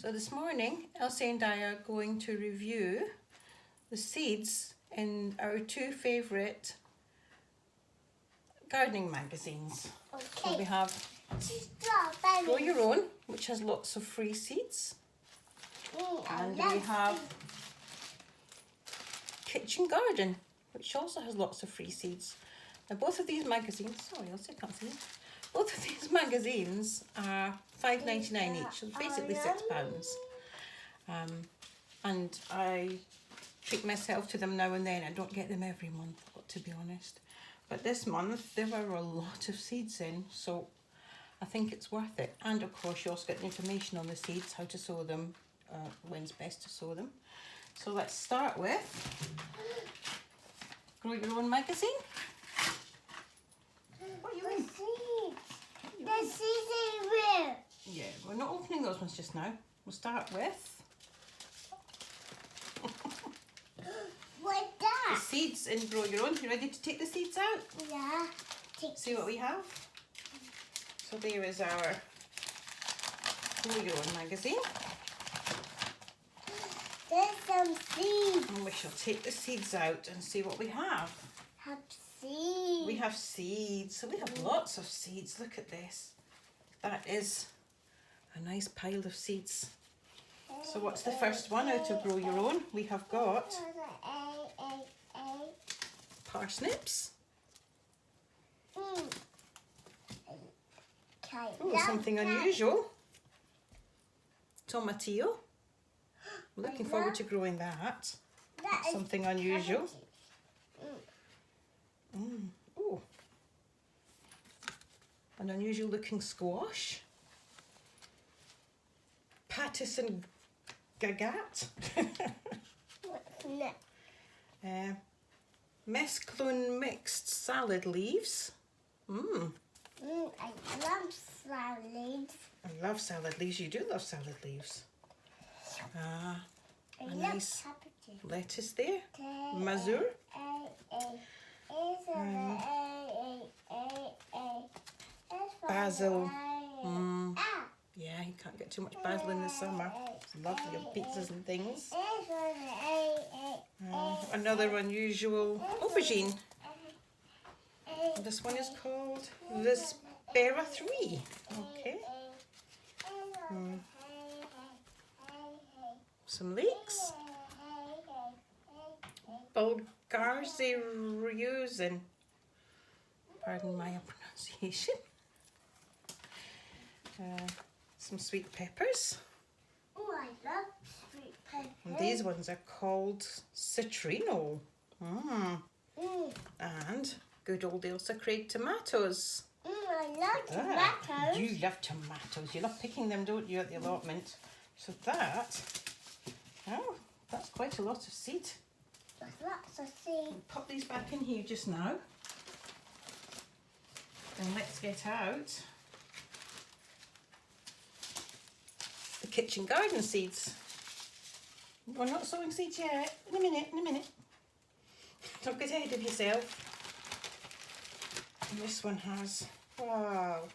So this morning, Elsie and I are going to review the seeds in our two favourite gardening magazines. So we Okay. have Strawberry. Grow Your Own, which has lots of free seeds, and we have Kitchen Garden, which also has lots of free seeds. Now both of these magazines, sorry Elsie, I can't see it. Both of these magazines are $5.99 each, so basically £6. And I treat myself to them now and then. I don't get them every month, got to be honest. But this month there were a lot of seeds in, so I think it's worth it. And of course you also get the information on the seeds, how to sow them, when's best to sow them. So let's start with Grow Your Own magazine. What are you in? The seeds in where? Yeah, we're not opening those ones just now. We'll start with What's the that? seeds in Grow Your Own. You ready to take the seeds out? Yeah. See what we have? So there is our Grow Your Own magazine. There's some seeds. And we shall take the seeds out and see what we have. Have seeds. We have seeds. So we have lots of seeds. Look at this. That is a nice pile of seeds. So what's the first one out of Grow Your Own? We have got parsnips. Okay. Oh, something unusual. Tomatillo. I'm looking forward to growing that. That is Something unusual. cabbages. Oh, an unusual looking squash. Pattison gagat. What's next? Mesclun mixed salad leaves. I love salads. I love salad leaves. You do love salad leaves. I A love nice cabbages. lettuce there. Mazur. Basil. Yeah, you can't get too much basil in the summer. It's lovely on pizzas and things. Another unusual aubergine. This one is called Vespera 3. Okay. Some leeks. Bulgarze Ryuzin. Pardon my pronunciation. Some sweet peppers. Oh, I love sweet pepper. And these ones are called Citrino. And good old Ailsa Craig tomatoes. I love tomatoes. You love tomatoes. You love picking them, don't you, at the allotment? So that's quite a lot of seed. There's lots of seeds. I'll pop these back in here just now. And let's get out the kitchen garden seeds. We're not sowing seeds yet. In a minute. Don't get ahead of yourself. And this one has, wow,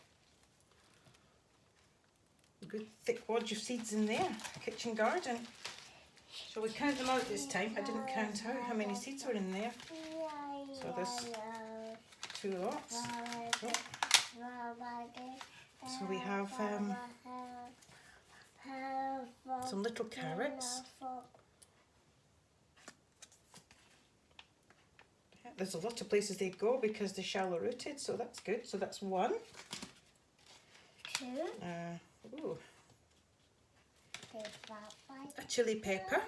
a good thick wad of seeds in there. Kitchen garden. Shall we count them out this time? I didn't count out how many seeds were in there. So there's 2 lots. Oh. So we have some little carrots. Yeah, there's a lot of places they go because they're shallow rooted, so that's good. So that's 1. 2. Ooh, a chili pepper.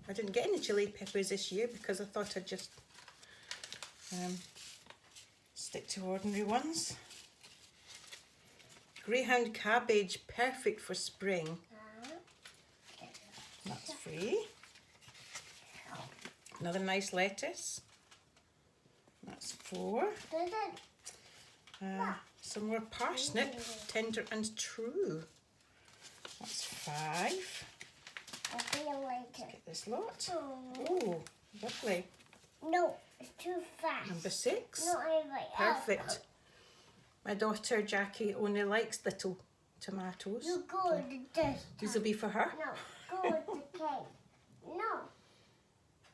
I didn't get any chili peppers this year because I thought I'd just stick to ordinary ones. Greyhound cabbage, perfect for spring. That's free. Another nice lettuce. That's 4. Some more parsnip, tender and true. That's 5. I feel like it. Get this lot. Oh, lovely. No, it's too fast. Number 6. No, I like Perfect. My daughter Jackie only likes little tomatoes. You go with this. These will be for her. No, go with the cake. No.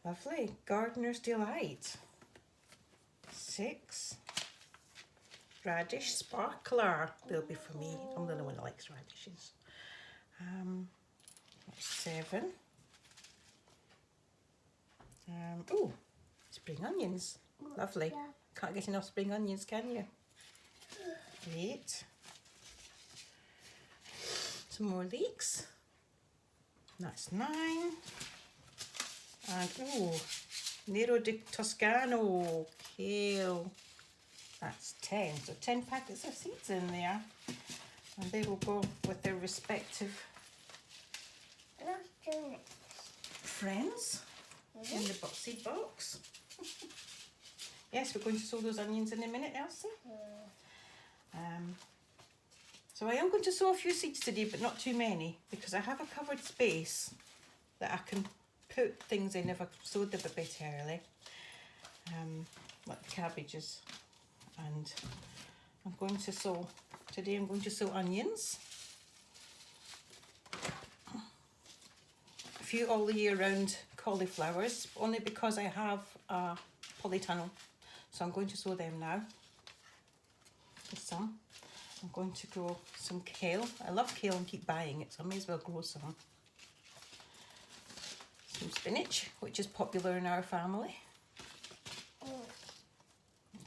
Lovely. Gardener's Delight. 6. Radish Sparkler. They'll be for me. I'm the only one that likes radishes. That's 7. Oh, spring onions. Lovely. Yeah. Can't get enough spring onions, can you? 8. Some more leeks. That's 9. And oh, Nero di Toscano kale. That's 10. So 10 packets of seeds in there. And they will go with their respective Let's do it. friends in the seed box. Yes, we're going to sow those onions in a minute, Elsie. So I am going to sow a few seeds today, but not too many, because I have a covered space that I can put things in if I've sowed them a bit early, like cabbages. And I'm going to sow, today I'm going to sow onions. A few all the year round cauliflowers, only because I have a polytunnel. So I'm going to sow them now. Just some. I'm going to grow some kale. I love kale and keep buying it, so I may as well grow some. Some spinach, which is popular in our family.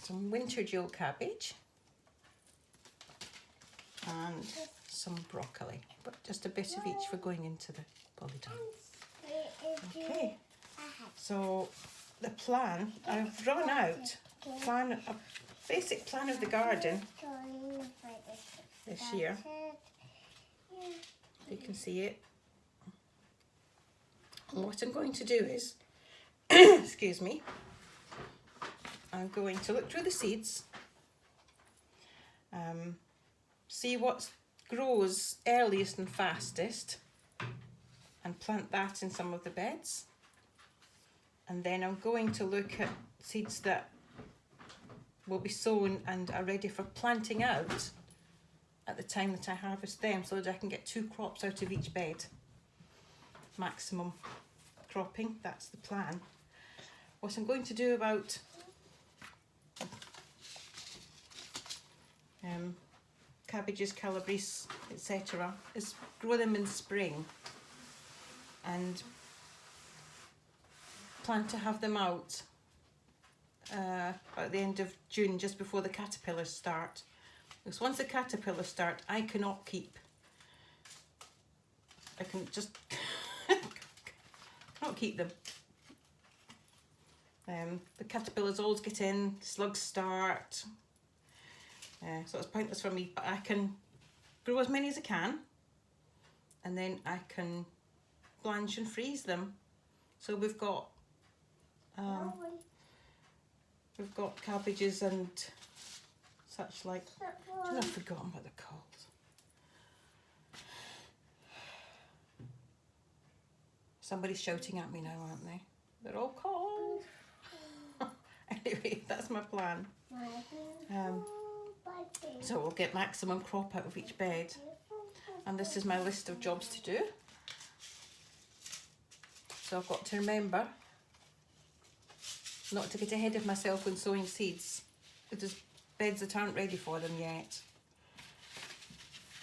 Some winter Joe cabbage. And some broccoli, but just a bit of each for going into the polytunnel. Okay, so the plan, I've drawn out a basic plan of the garden this year. You can see it. And what I'm going to do is, excuse me, I'm going to look through the seeds, see what grows earliest and fastest, and plant that in some of the beds. And then I'm going to look at seeds that will be sown and are ready for planting out at the time that I harvest them, so that I can get 2 crops out of each bed. Maximum cropping, that's the plan. What I'm going to do about cabbages, calabrese, etc. is grow them in spring and plan to have them out at the end of June, just before the caterpillars start. Because once the caterpillars start, I cannot keep. I can just cannot keep them. The caterpillars always get in, slugs start. So it's pointless for me, but I can grow as many as I can, and then I can blanch and freeze them. So we've got cabbages and such like. I've forgotten what they're called. Somebody's shouting at me now, aren't they? They're all called. Anyway, that's my plan. So we'll get maximum crop out of each bed. And this is my list of jobs to do. So I've got to remember not to get ahead of myself when sowing seeds, because there's beds that aren't ready for them yet.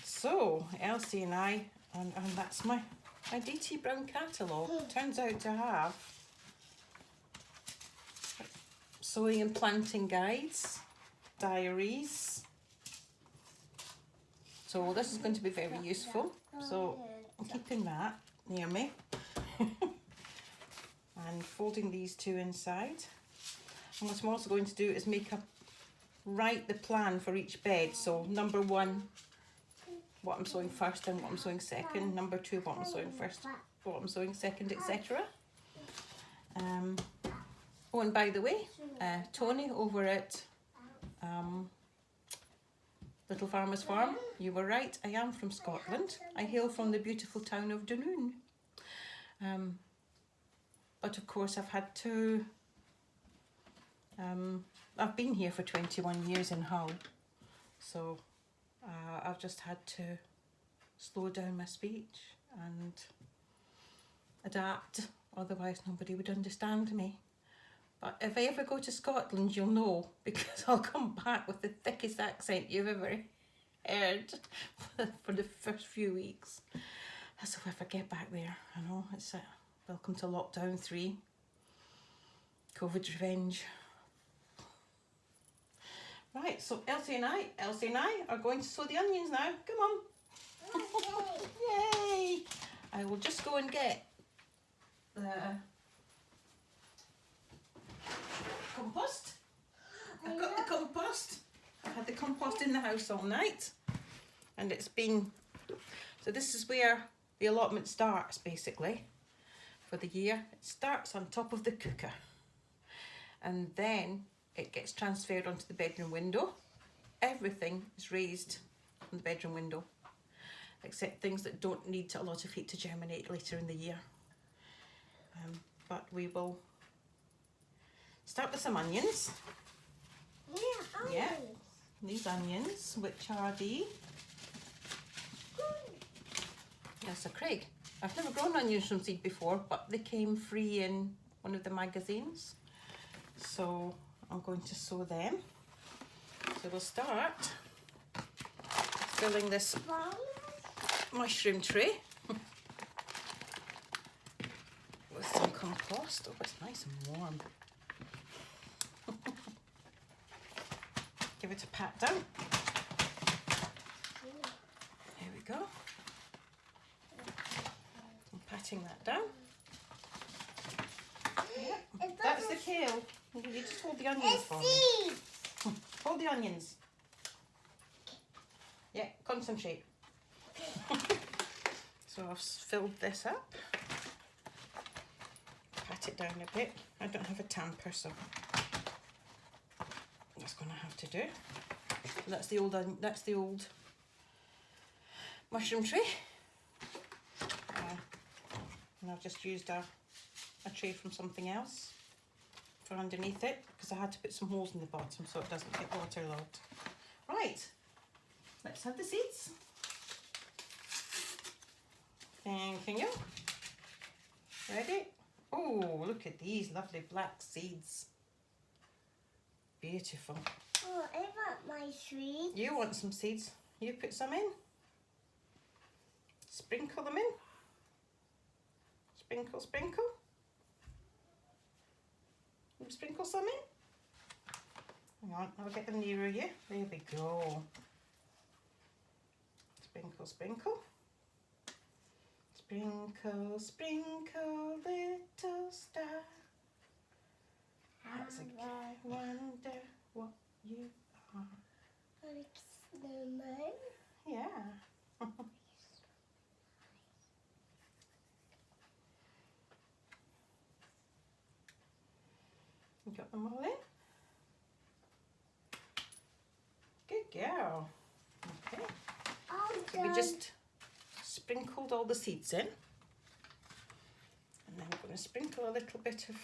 So Elsie and I, and that's my DT Brown catalogue, turns out to have sowing and planting guides, diaries. So this is going to be very useful. So I'm keeping that near me. And folding these 2 inside. And what I'm also going to do is write the plan for each bed. So number 1, what I'm sowing first and what I'm sowing second. Number 2, what I'm sowing first, what I'm sowing second, etc. Oh, and by the way, Tony over at Little Farmer's Farm, you were right, I am from Scotland. I hail from the beautiful town of Dunoon. But of course I've had to, I've been here for 21 years in Hull, so I've just had to slow down my speech and adapt, otherwise nobody would understand me. But if I ever go to Scotland, you'll know, because I'll come back with the thickest accent you've ever heard for the first few weeks. So if I get back there, I know it's welcome to lockdown 3, COVID's revenge. Right, so Elsie and I are going to sew the onions now. Come on. Okay. Yay! I will just go and get the compost. I've got the compost. I've had the compost in the house all night, and it's been, so this is where the allotment starts basically for the year. It starts on top of the cooker, and then it gets transferred onto the bedroom window. Everything is raised on the bedroom window, except things that don't need a lot of heat to germinate later in the year. But we will start with some onions. Yeah. These onions, which are the, yes, Craig. I've never grown onions from seed before, but they came free in one of the magazines. So I'm going to sow them. So we'll start filling this mushroom tray with some compost. Oh, it's nice and warm. Give it a pat down. Here we go. I'm patting that down. Yeah. That's the kale. You just hold the onions for me. Hold the onions. Yeah, concentrate. So I've filled this up. Pat it down a bit. I don't have a tamper, so that's going to have to do. That's the old mushroom tray. And I've just used a tray from something else for underneath it, because I had to put some holes in the bottom so it doesn't get waterlogged. Right, let's have the seeds. Thank you. Ready? Oh, look at these lovely black seeds. Beautiful. Oh, I want my seeds. You want some seeds? You put some in. Sprinkle them in. Sprinkle, sprinkle. Sprinkle some in. Hang on, I'll get them nearer you. There we go. Sprinkle, sprinkle. Sprinkle, sprinkle, little star. That's a I wonder what you are. Like snowman. Yeah. You got them all in? Good girl. Okay. So we just sprinkled all the seeds in. And then we're going to sprinkle a little bit of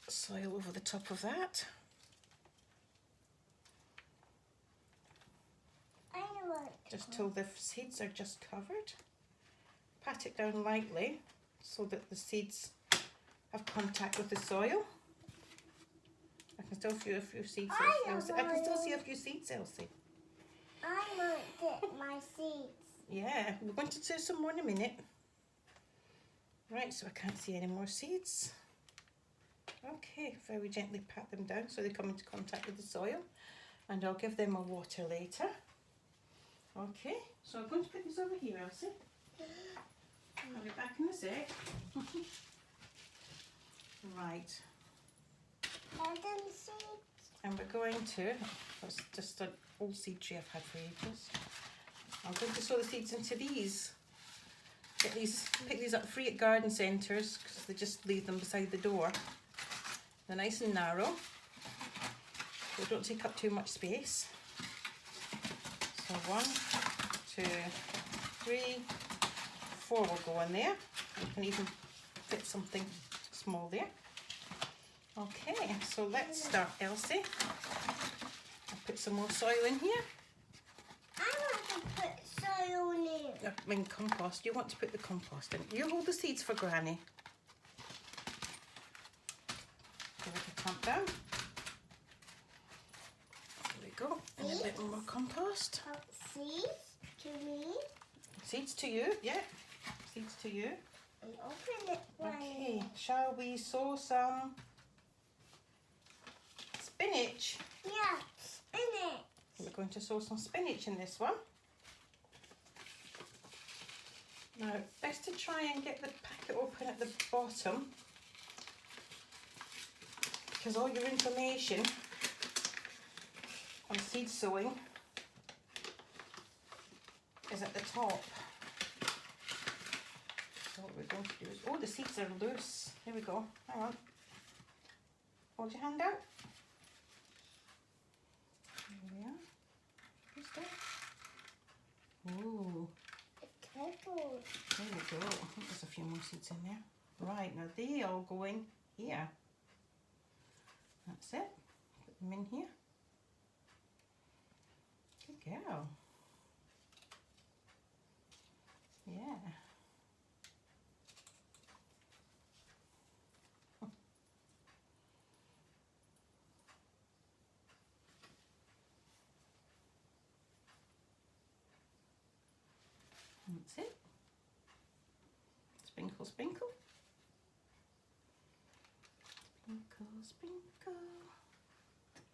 soil over the top of that. I want Just till the seeds are just covered. Pat it down lightly so that the seeds have contact with the soil. I can still feel a few seeds, Elsie. I can still see a few seeds, Elsie. I want to get my seeds. Yeah, we're going to do some more in a minute. Right, so I can't see any more seeds. Okay, very gently pat them down so they come into contact with the soil, and I'll give them a water later. Okay, so I'm going to put these over here, Elsie. I'll be back in a sec. Right, Them seeds. and we're going to, that's just an old seed tray I've had for ages. I'm going to sow the seeds into these. Get these, pick these up free at garden centres, because they just leave them beside the door. They're nice and narrow, so don't take up too much space. So 1, 2, 3, 4 will go in there. You can even fit something small there. Okay, so let's start, Elsie. I'll put some more soil in here. I want to compost. You want to put the compost in. You hold the seeds for Granny. Give it a clamp down. There we go. And a bit more compost. Seeds to me. Seeds to you, yeah. Seeds to you. And open it. Okay, shall we sow some spinach? Yeah, spinach. We're going to sow some spinach in this one. Now, best to try and get the packet open at the bottom, because all your information on seed sowing is at the top. So what we're going to do is, oh, the seeds are loose. Here we go. Hang on. Hold your hand out. There we are. Who's that? Ooh. Careful. There we go. I think there's a few more seeds in there. Right, now they all go in here. That's it. Put them in here. Good girl. Yeah. That's it. Sprinkle, sprinkle. Sprinkle, sprinkle.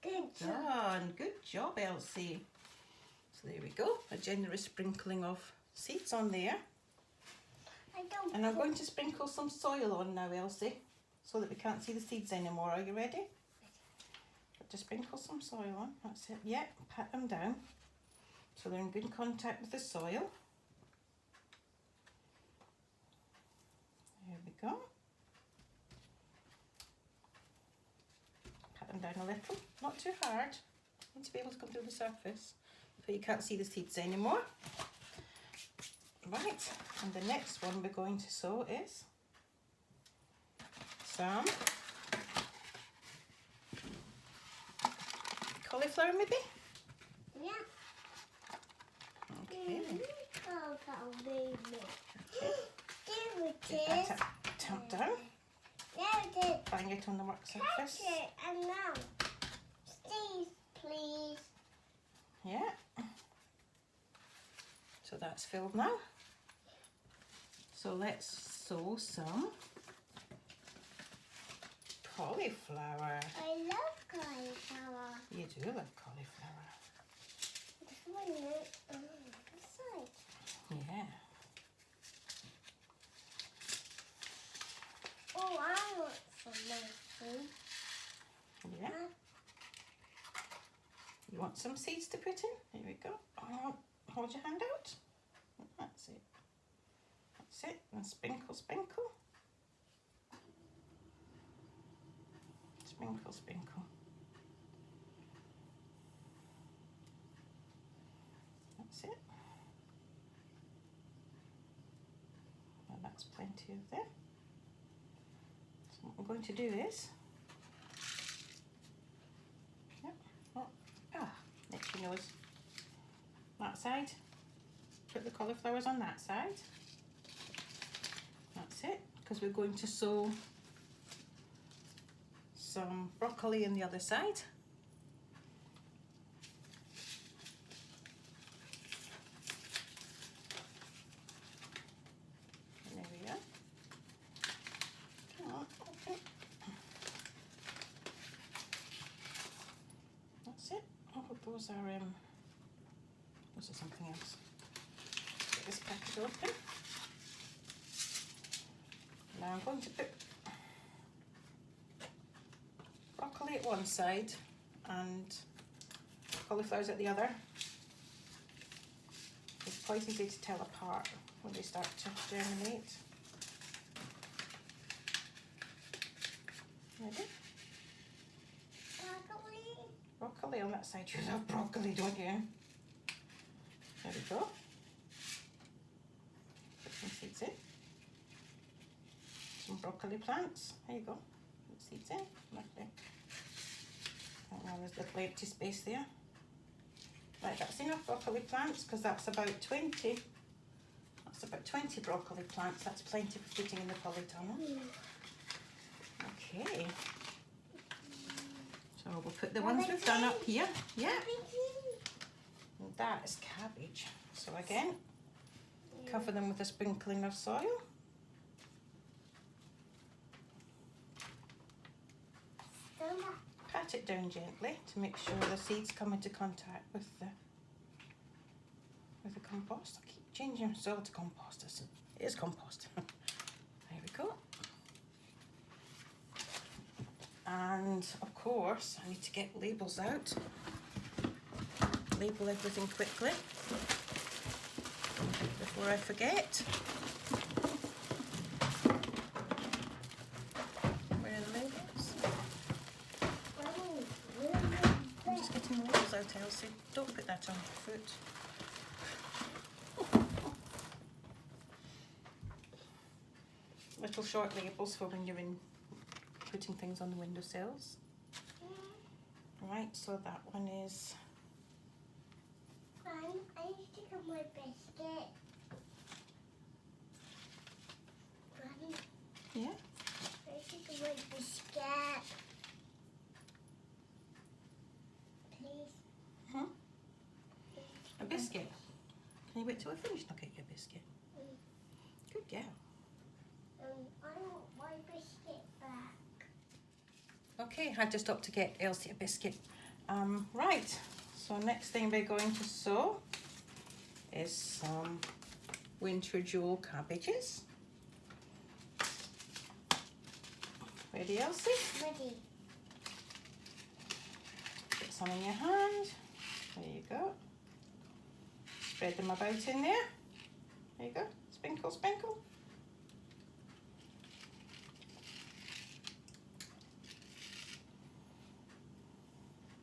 Good job. Done. Good job, Elsie. So there we go. A generous sprinkling of seeds on there. I don't. And I'm going to sprinkle some soil on now, Elsie, so that we can't see the seeds anymore. Are you ready? Got to sprinkle some soil on. That's it. Yeah, pat them down so they're in good contact with the soil. There we go. Pat them down a little, not too hard. Need to be able to come through the surface so you can't see the seeds anymore. Right, and the next one we're going to sow is some cauliflower, maybe? Yeah. Okay. Cauliflower baby. There it Get that is. tamped down. There it is. Bang it on the work Catch surface. it and now. Steve, please. Yeah. So that's filled now. So let's sow some cauliflower. I love cauliflower. You do love cauliflower. This one is on the side. Yeah. Oh, I want some more food. Yeah. You want some seeds to put in? Here we go. Oh, hold your hand out. That's it. That's it. And sprinkle, sprinkle. Sprinkle, sprinkle. That's it. Well, that's plenty of there. So what we're going to do is, itchy nose. That side. Put the cauliflowers on that side. That's it, because we're going to sow some broccoli on the other side. And there we are. Come on. That's it. Oh, those are something else. Get this packet open. Now I'm going to put broccoli at one side and cauliflowers at the other. It's quite easy to tell apart when they start to germinate. Ready? Broccoli. Broccoli on that side. You love broccoli, don't you? There we go. Put some seeds in. Some broccoli plants. There you go. Put seeds in. Lovely. And now there's a little empty space there. Right, that's enough broccoli plants because that's about 20 about 20 broccoli plants. That's plenty for putting in the polytunnel. Okay. So we'll put the ones we've done up here. Yeah. And that is cabbage. So again, cover them with a sprinkling of soil. Pat it down gently to make sure the seeds come into contact with the compost. I keep changing soil to compost. It is compost. There we go. And of course, I need to get labels out. Label everything quickly before I forget. Where are the labels? I'm just getting the labels out, Elsie. Don't put that on your foot. Little short labels for when you're putting things on the windowsills. Right, so that one is... I need to get my biscuit. Yeah? I need to get my biscuit. Please. A biscuit. Can you wait till I finish and I'll get you a biscuit? Good girl. I want my biscuit back. Okay, I had to stop to get Elsie a biscuit. Right, so next thing we're going to sow is some winter jewel cabbages. Ready, Elsie? Ready. Get some in your hand. There you go. Spread them about in there. There you go. Sprinkle, sprinkle.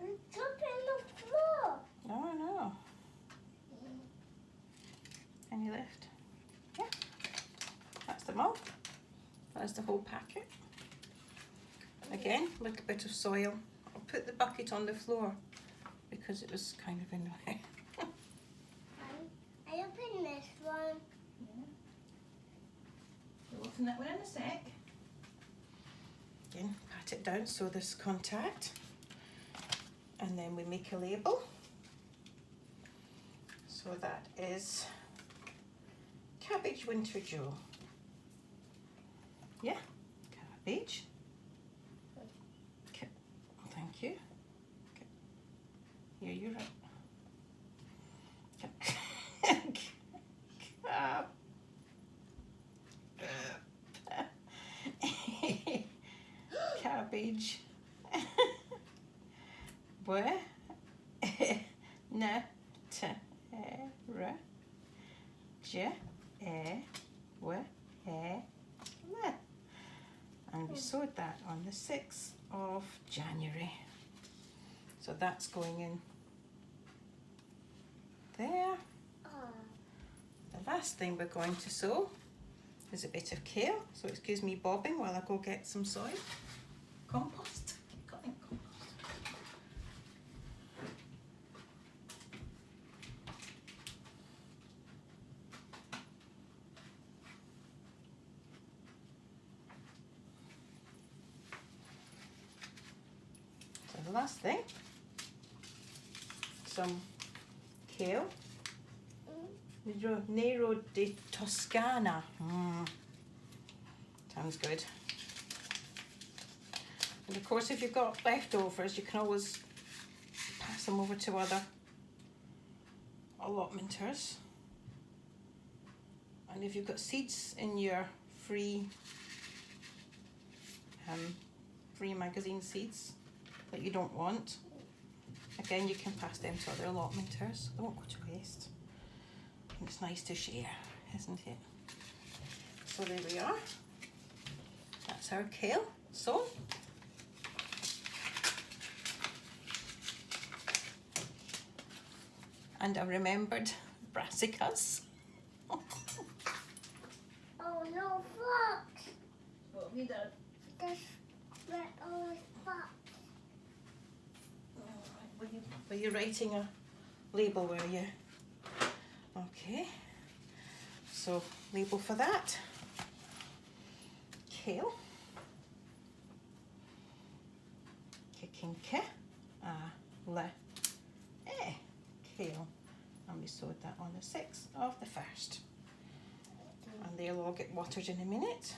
It's up on the floor. Oh, no. Any left? Yeah. That's them all. That's the whole packet. Again, a little bit of soil. I'll put the bucket on the floor because it was kind of in the way. I open this one. We'll open that one in a sec. Again, pat it down so there's contact. And then we make a label. So that is cabbage winter jewel. Yeah, cabbage. Okay. Thank you. Okay. Yeah, you're right. Cabbage. Where? Na ta ra ja wa la. And we sowed that on the 6th of January. So that's going in there. The last thing we're going to sow is a bit of kale. So excuse me bobbing while I go get some soil. Compost. Got in compost. So the last thing, some kale. Nero di Toscana. Sounds good. And of course, if you've got leftovers, you can always pass them over to other allotmenters. And if you've got seeds in your free magazine seeds that you don't want, again, you can pass them to other allotmenters. They won't go to waste. And it's nice to share, isn't it? So there we are. That's our kale. So and I remembered brassicas. Oh no, fox! What have you done? This red always fox. Were you writing a label, were you? Okay. So label for that. Kale. Kikinka. Le. Kale. And we sowed that on the 6th of the 1st. And they'll all get watered in a minute.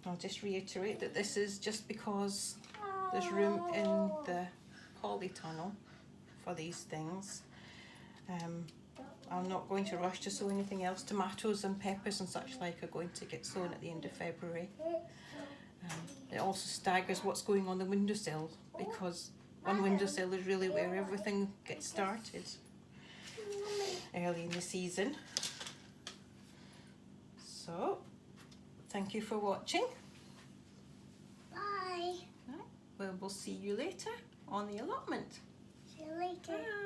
I'll just reiterate that this is just because there's room in the polytunnel for these things. I'm not going to rush to sow anything else. Tomatoes and peppers and such like are going to get sown at the end of February. It also staggers what's going on the windowsill, because one windowsill is really where everything gets started early in the season. So, thank you for watching. Bye. Well, we'll see you later on the allotment. See you later. Bye.